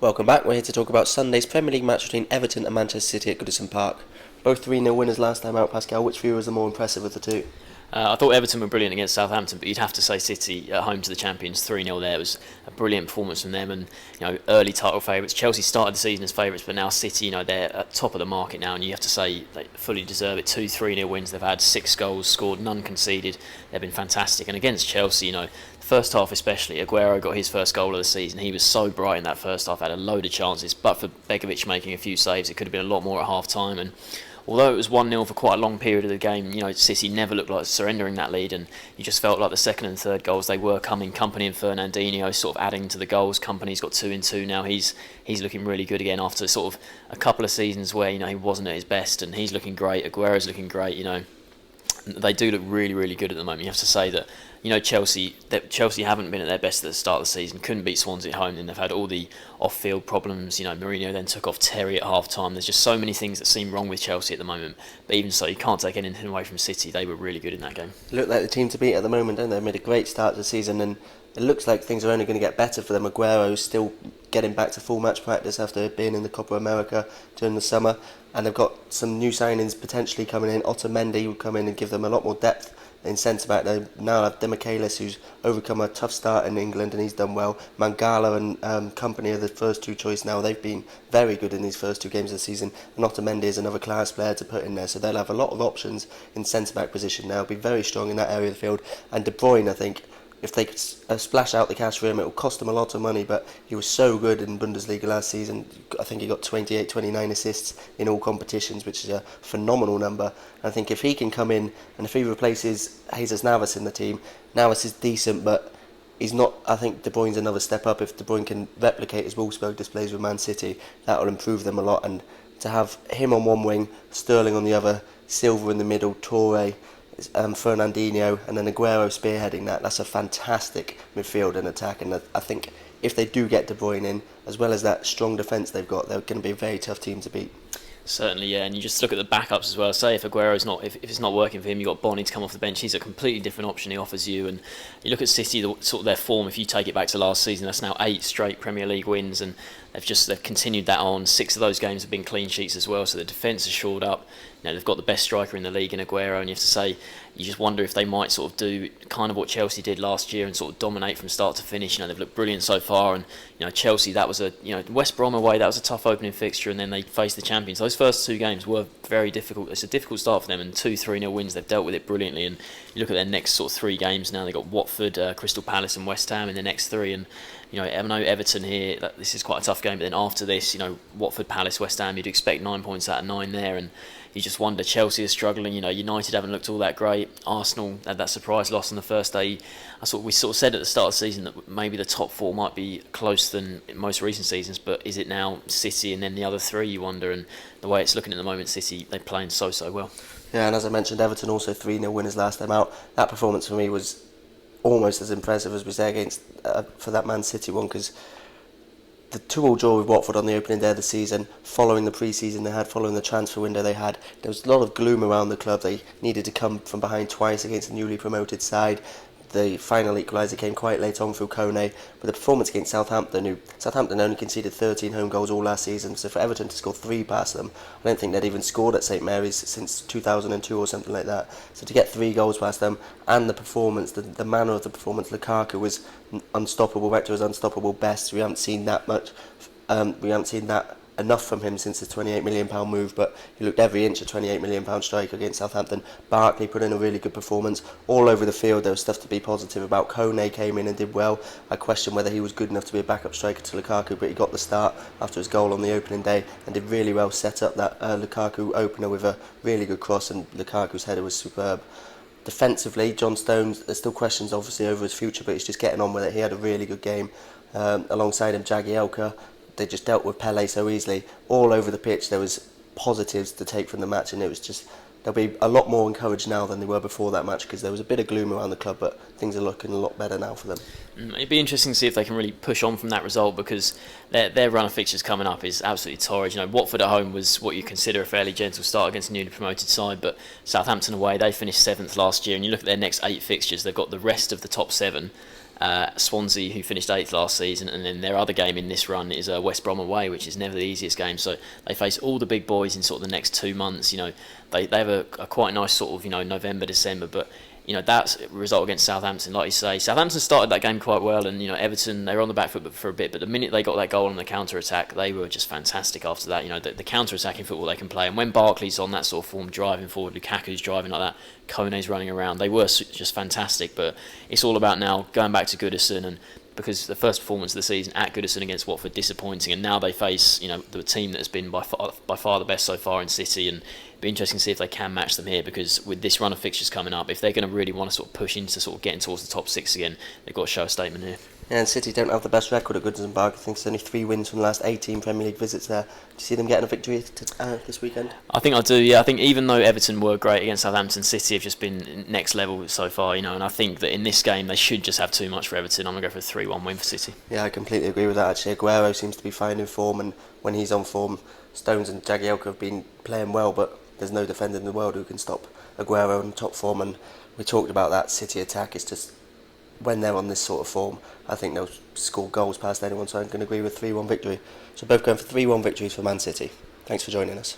Welcome back. We're here to talk about Sunday's Premier League match between Everton and Manchester City at Goodison Park. Both 3-0 winners last time out, Pascal. Which view was the more impressive of the two? I thought Everton were brilliant against Southampton, but you'd have to say City at home to the champions 3-0 there. It was a brilliant performance from them, and early title favourites. Chelsea started the season as favourites, but now City, they're at top of the market now, and you have to say they fully deserve it. 2 3-0 wins. They've had 6 goals scored, none conceded. They've been fantastic, and against Chelsea, the first half especially, Aguero got his first goal of the season. He was so bright in that first half, had a load of chances, but for Begovic making a few saves, it could have been a lot more at half time. And although it was 1-0 for quite a long period of the game, City never looked like surrendering that lead, and you just felt like the second and third goals, they were coming. Kompany and Fernandinho sort of adding to the goals. Kompany's got 2 in 2 now. He's looking really good again after sort of a couple of seasons where he wasn't at his best, and he's looking great. Aguero's looking great. They do look really, really good at the moment. You have to say that Chelsea haven't been at their best at the start of the season. Couldn't beat Swansea at home, and they've had all the off-field problems. Mourinho then took off Terry at half-time. There's just so many things that seem wrong with Chelsea at the moment. But even so, you can't take anything away from City. They were really good in that game. They look like the team to beat at the moment, don't they? They made a great start to the season, and it looks like things are only going to get better for them. Aguero's still getting back to full match practice after being in the Copa America during the summer, and they've got some new signings potentially coming in. Otamendi will come in and give them a lot more depth in centre back. They now have Demichelis, who's overcome a tough start in England, and he's done well. Mangala and Kompany are the first two choice now. They've been very good in these first 2 games of the season, and Otamendi is another class player to put in there, so they'll have a lot of options in centre back position now. Be very strong in that area of the field. And De Bruyne, I think, if they could splash out the cash for him, it will cost them a lot of money, but he was so good in Bundesliga last season. I think he got 28, 29 assists in all competitions, which is a phenomenal number. And I think if he can come in, and if he replaces Jesus Navas in the team, Navas is decent, but he's not. I think De Bruyne's another step up. If De Bruyne can replicate his Wolfsburg displays with Man City, that will improve them a lot. And to have him on one wing, Sterling on the other, Silva in the middle, Toure, Fernandinho, and then Aguero spearheading that's a fantastic midfield and attack. And I think if they do get De Bruyne in, as well as that strong defence they've got, they're going to be a very tough team to beat. Certainly, yeah, and you just look at the backups as well. Say if Aguero's not, if it's not working for him, you've got Bonny to come off the bench. He's a completely different option he offers you. And you look at City, sort of their form. If you take it back to last season, that's now 8 straight Premier League wins, and they've continued that on. 6 of those games have been clean sheets as well. So the defence is shored up. They've got the best striker in the league in Aguero, and you have to say, you just wonder if they might sort of do kind of what Chelsea did last year and sort of dominate from start to finish. They've looked brilliant so far, and Chelsea, that was West Brom away, that was a tough opening fixture, and then they faced the champions. Those first 2 games were very difficult. It's a difficult start for them, and 2 3-0 wins. They've dealt with it brilliantly, and you look at their next sort of 3 games now. They've got Watford, Crystal Palace, and West Ham in the next 3, and I know Everton here, this is quite a tough game, but then after this, Watford, Palace, West Ham, you'd expect 9 points out of 9 there, and you just wonder. Chelsea is struggling. United haven't looked all that great. Arsenal had that surprise loss on the first day. We sort of said at the start of the season that maybe the top 4 might be closer than in most recent seasons, but is it now City and then the other 3? You wonder. And the way it's looking at the moment, City, they're playing so well. Yeah, and as I mentioned, Everton also 3-0 winners last time out. That performance for me was almost as impressive as we say against for that Man City one, because the 2-2 draw with Watford on the opening day of the season, following the pre-season they had, following the transfer window they had, there was a lot of gloom around the club. They needed to come from behind twice against a newly promoted side. The final equaliser came quite late on through Kone, but the performance against Southampton only conceded 13 home goals all last season, so for Everton to score 3 past them, I don't think they'd even scored at St Mary's since 2002 or something like that. So to get 3 goals past them, and the performance, the manner of the performance, Lukaku was unstoppable, back to his unstoppable best. We haven't seen that much, we haven't seen that enough from him since the £28 million move, but he looked every inch a £28 million striker against Southampton. Barkley put in a really good performance. All over the field there was stuff to be positive about. Kone came in and did well. I questioned whether he was good enough to be a backup striker to Lukaku, but he got the start after his goal on the opening day and did really well, set up that Lukaku opener with a really good cross, and Lukaku's header was superb. Defensively, John Stones, there's still questions obviously over his future, but he's just getting on with it. He had a really good game. Alongside him, Jagielka. They just dealt with Pele so easily. All over the pitch there was positives to take from the match, and it was just, they'll be a lot more encouraged now than they were before that match, because there was a bit of gloom around the club, but things are looking a lot better now for them. It'd be interesting to see if they can really push on from that result, because their run of fixtures coming up is absolutely torrid. Watford at home was what you consider a fairly gentle start against a newly promoted side, but Southampton away, they finished 7th last year, and you look at their next 8 fixtures, they've got the rest of the top 7, Swansea, who finished 8th last season, and then their other game in this run is West Brom away, which is never the easiest game. So they face all the big boys in sort of the next 2 months. They have a quite nice sort of November, December, but that's a result against Southampton. Like you say, Southampton started that game quite well, and Everton, they were on the back foot for a bit, but the minute they got that goal on the counter attack, they were just fantastic after that. The counter attacking football they can play, and when Barkley's on that sort of form, driving forward, Lukaku's driving like that, Kone's running around, they were just fantastic. But it's all about now going back to Goodison, and because the first performance of the season at Goodison against Watford, disappointing, and now they face the team that has been by far the best so far in City, and it'd be interesting to see if they can match them here, because with this run of fixtures coming up, if they're going to really want to sort of push into sort of getting towards the top 6 again, they've got to show a statement here. Yeah, and City don't have the best record at Goodison Park. I think it's only 3 wins from the last 18 Premier League visits there. Do you see them getting a victory this weekend? I think I do, yeah. I think even though Everton were great against Southampton, City have just been next level so far, and I think that in this game they should just have too much for Everton. I'm going to go for a 3-1 win for City. Yeah, I completely agree with that, actually. Aguero seems to be finding form, and when he's on form, Stones and Jagielka have been playing well, but there's no defender in the world who can stop Aguero in top form, and we talked about that City attack. It's just when they're on this sort of form, I think they'll score goals past anyone, so I'm going to agree with 3-1 victory. So both going for 3-1 victories for Man City. Thanks for joining us.